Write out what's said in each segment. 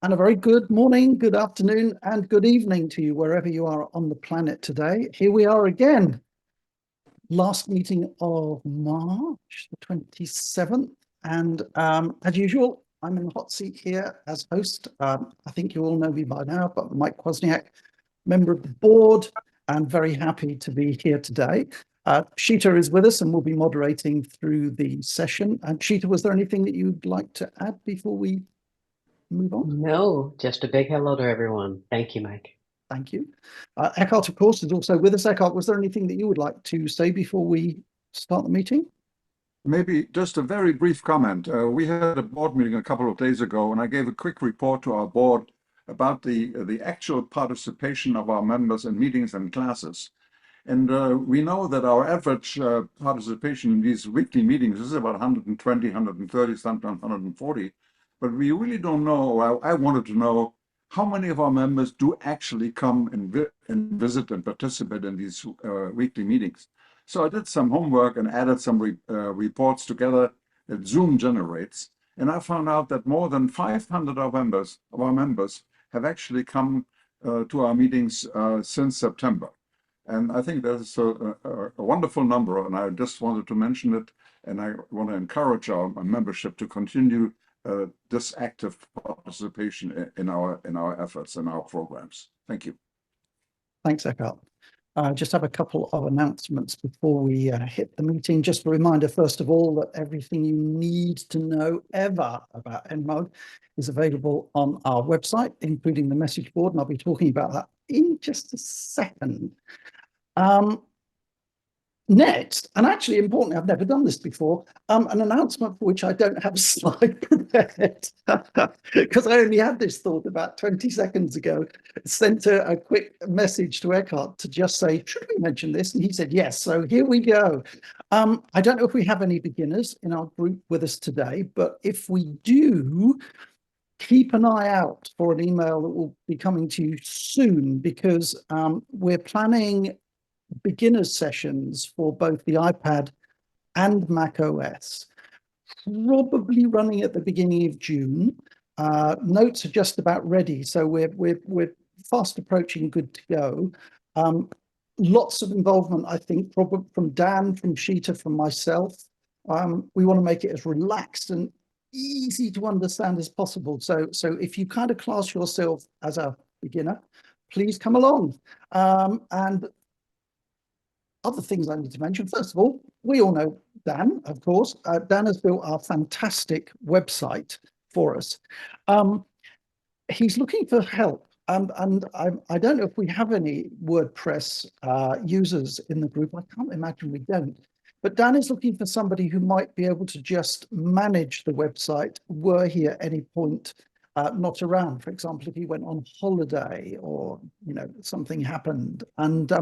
And a very good morning, good afternoon, and good evening to you, wherever you are on the planet today. Here we are again, last meeting of March, the 27th. And as usual, I'm in the hot seat here as host. I think you all know me by now, but Mike Wozniak, member of the board, and very happy to be here today. Sheeta is with us and will be moderating through the session. And Sheeta, was there anything that you'd like to add before we move on? No, just a big hello to everyone. Thank you, Mike. Thank you. Eckhart, of course, is also with us. Eckhart, was there anything that you would like to say before we start the meeting? Maybe just a very brief comment. We had a board meeting a couple of days ago, and I gave a quick report to our board about the actual participation of our members in meetings and classes. And we know that our average participation in these weekly meetings is about 120, 130, sometimes 140. But we really don't know. I wanted to know how many of our members do actually come and visit and participate in these weekly meetings. So I did some homework and added some reports together that Zoom generates. And I found out that more than 500 of our members have actually come to our meetings since September. And I think that's a wonderful number, and I just wanted to mention it. And I want to encourage our membership to continue this active participation in our efforts and our programs. Thank you. Thanks, Eckhart. Just have a couple of announcements before we hit the meeting. Just a reminder, first of all, that everything you need to know ever about NMUG is available on our website, including the message board, and I'll be talking about that in just a second. Next, and actually importantly, I've never done this before, an announcement for which I don't have a slide prepared because I only had this thought about 20 seconds ago. Sent a quick message to Eckhart to just say, should we mention this? And he said, yes. So here we go. I don't know if we have any beginners in our group with us today, but if we do, keep an eye out for an email that will be coming to you soon because we're planning beginners sessions for both the iPad and Mac OS, probably running at the beginning of June. Notes are just about ready, so we're fast approaching good to go. Lots of involvement, I think, probably from Dan, from Sheeta, from myself. We want to make it as relaxed and easy to understand as possible. So if you kind of class yourself as a beginner, please come along. And other things I need to mention. First of all, we all know Dan, of course. Dan has built our fantastic website for us. He's looking for help. And I don't know if we have any WordPress users in the group. I can't imagine we don't. But Dan is looking for somebody who might be able to just manage the website were he at any point not around. For example, if he went on holiday or something happened. And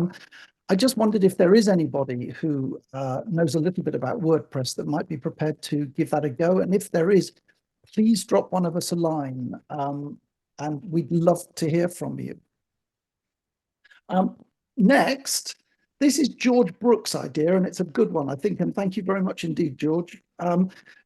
I just wondered if there is anybody who knows a little bit about WordPress that might be prepared to give that a go. And if there is, please drop one of us a line and we'd love to hear from you. Next, this is George Brooks' idea, and it's a good one, I think, and thank you very much indeed, George.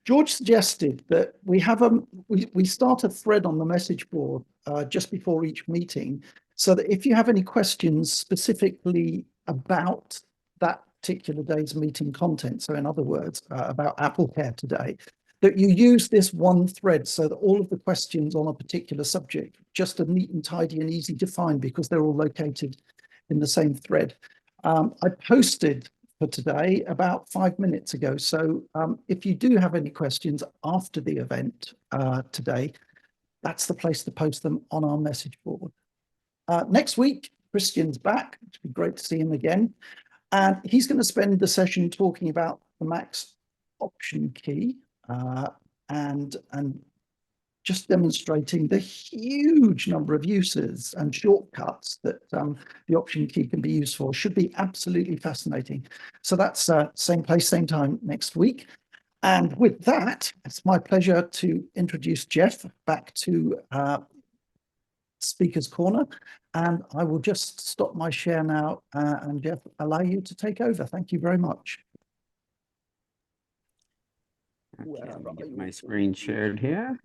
George suggested that we start a thread on the message board just before each meeting, so that if you have any questions specifically about that particular day's meeting content, so in other words, about AppleCare today, that you use this one thread so that all of the questions on a particular subject just are neat and tidy and easy to find because they're all located in the same thread. I posted for today about 5 minutes ago. So if you do have any questions after the event today, that's the place to post them on our message board. Next week, Christian's back. It'd be great to see him again. And he's going to spend the session talking about the Mac's option key and just demonstrating the huge number of uses and shortcuts that the option key can be used for. Should be absolutely fascinating. So that's same place, same time next week. And with that, it's my pleasure to introduce Jeff back to Speaker's Corner. And I will just stop my share now and Jeff, allow you to take over. Thank you very much. Okay, let me get my screen shared here.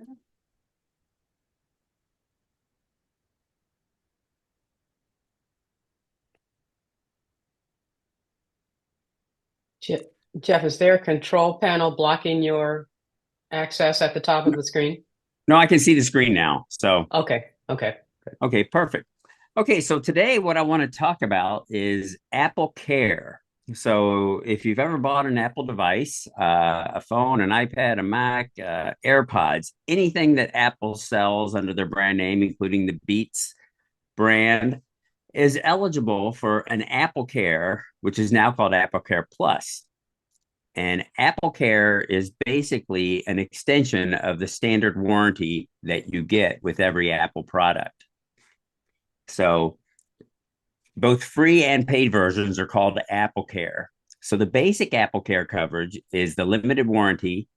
Jeff, is there a control panel blocking your access at the top of the screen? No, I can see the screen now. So, Okay, okay. okay, perfect. Okay, so today what I want to talk about is AppleCare. So if you've ever bought an Apple device, a phone, an iPad, a Mac, AirPods, anything that Apple sells under their brand name, including the Beats brand, is eligible for an AppleCare, which is now called AppleCare Plus. And AppleCare is basically an extension of the standard warranty that you get with every Apple product. So both free and paid versions are called AppleCare. So the basic AppleCare coverage is the limited warranty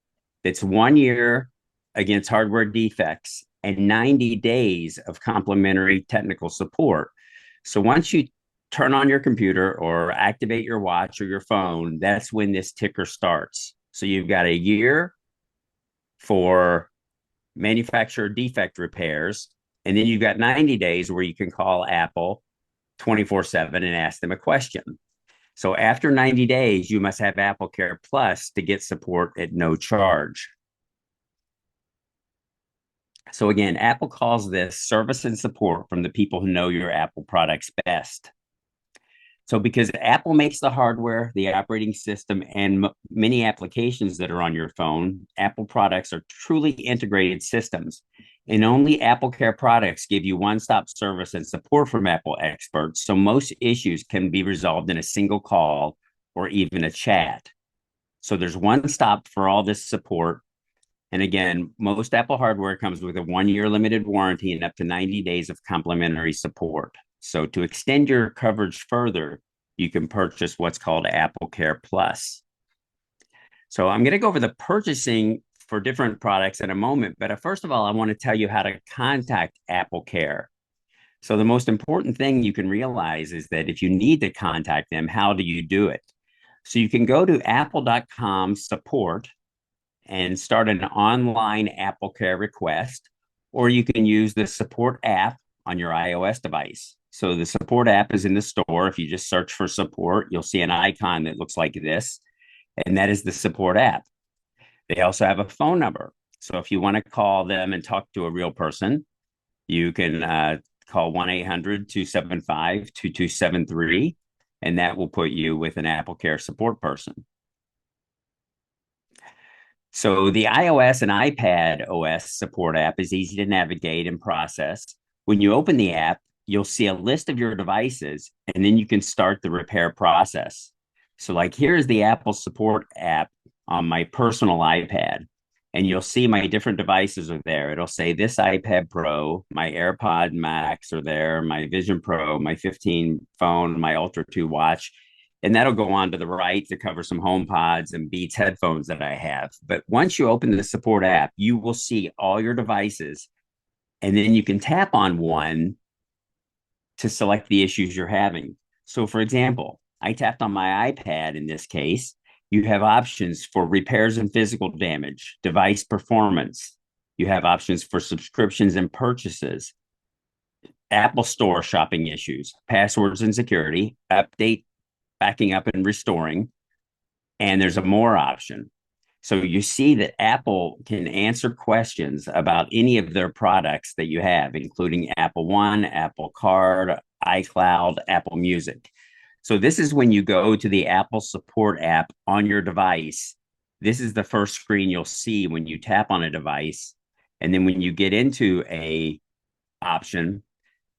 that's 1 year against hardware defects and 90 days of complimentary technical support. So once you turn on your computer or activate your watch or your phone, that's when this ticker starts. So you've got a year for manufacturer defect repairs, and then you've got 90 days where you can call Apple 24/7 and ask them a question. So after 90 days, you must have AppleCare Plus to get support at no charge. So again, Apple calls this service and support from the people who know your Apple products best. So because Apple makes the hardware, the operating system, and many applications that are on your phone, Apple products are truly integrated systems. And only AppleCare products give you one-stop service and support from Apple experts, so most issues can be resolved in a single call or even a chat. So there's one stop for all this support. And again, most Apple hardware comes with a 1 year limited warranty and up to 90 days of complimentary support. So to extend your coverage further, you can purchase what's called AppleCare Plus. So I'm going to go over the purchasing for different products in a moment, but first of all, I want to tell you how to contact AppleCare. So the most important thing you can realize is that if you need to contact them, how do you do it? So you can go to apple.com support and start an online AppleCare request, or you can use the support app on your iOS device. So the support app is in the store. If you just search for support, you'll see an icon that looks like this, and that is the support app. They also have a phone number. So if you want to call them and talk to a real person, you can call 1-800-275-2273, and that will put you with an AppleCare support person. So the iOS and iPad OS support app is easy to navigate and process. When you open the app, you'll see a list of your devices, and then you can start the repair process. So like here's the Apple support app on my personal iPad, and you'll see my different devices are there. It'll say this iPad Pro, my AirPod Max are there, my Vision Pro, my 15 phone, my Ultra 2 watch. And that'll go on to the right to cover some HomePods and Beats headphones that I have. But once you open the support app, you will see all your devices, and then you can tap on one to select the issues you're having. So for example, I tapped on my iPad in this case. You have options for repairs and physical damage, device performance. You have options for subscriptions and purchases, Apple Store shopping issues, passwords and security, update, backing up and restoring, and there's a more option. So you see that Apple can answer questions about any of their products that you have, including Apple One, Apple Card, iCloud, Apple Music. So this is when you go to the Apple support app on your device. This is the first screen you'll see when you tap on a device. And then when you get into a option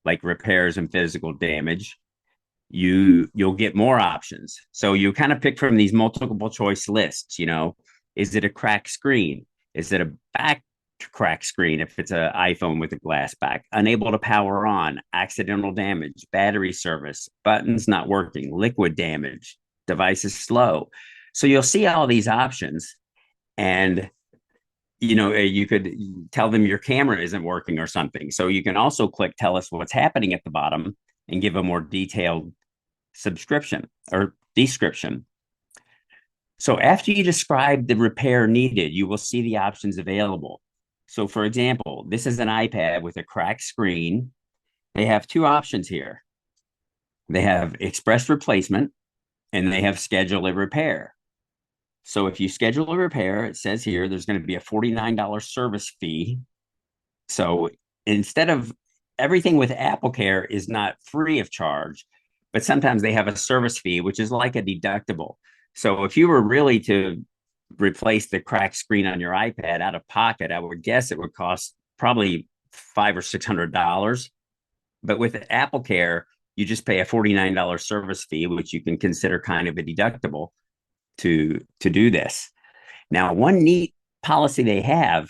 like repairs and physical damage, you'll get more options. So you kind of pick from these multiple choice lists. Is it a cracked screen? Is it a back cracked screen if it's an iPhone with a glass back? Unable to power on, accidental damage, battery service, buttons not working, liquid damage, device is slow. So you'll see all these options, and you could tell them your camera isn't working or something. So you can also click tell us what's happening at the bottom and give a more detailed subscription or description. So after you describe the repair needed, you will see the options available. So for example, this is an iPad with a cracked screen. They have two options here. They have express replacement and they have schedule a repair. So if you schedule a repair, it says here there's going to be a $49 service fee. So instead of everything with AppleCare is not free of charge, but sometimes they have a service fee, which is like a deductible. So if you were really to replace the cracked screen on your iPad out of pocket, I would guess it would cost probably $500 or $600. But with AppleCare, you just pay a $49 service fee, which you can consider kind of a deductible to do this. Now, one neat policy they have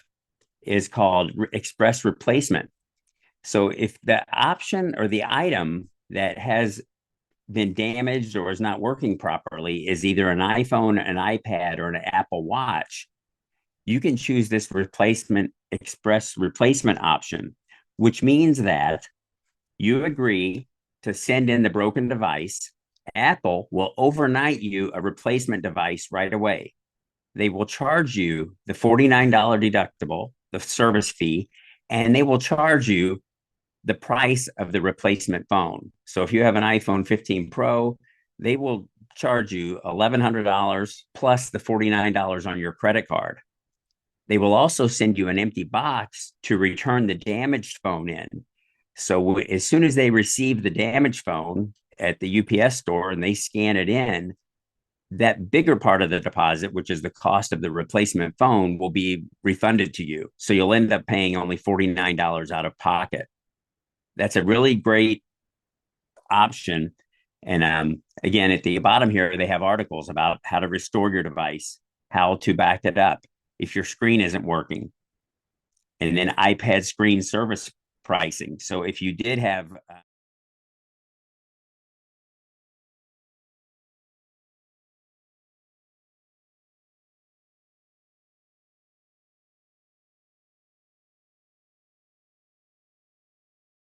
is called express replacement. So if the option or the item that has been damaged or is not working properly is either an iPhone, an iPad, or an Apple Watch, you can choose this express replacement option, which means that you agree to send in the broken device. Apple will overnight you a replacement device right away. They will charge you the $49 deductible, the service fee, and they will charge you the price of the replacement phone. So if you have an iPhone 15 Pro, they will charge you $1,100 plus the $49 on your credit card. They will also send you an empty box to return the damaged phone in. So as soon as they receive the damaged phone at the UPS store and they scan it in, that bigger part of the deposit, which is the cost of the replacement phone, will be refunded to you. So you'll end up paying only $49 out of pocket. That's a really great option. And again, at the bottom here, they have articles about how to restore your device, how to back it up if your screen isn't working, and then iPad screen service pricing. So if you did have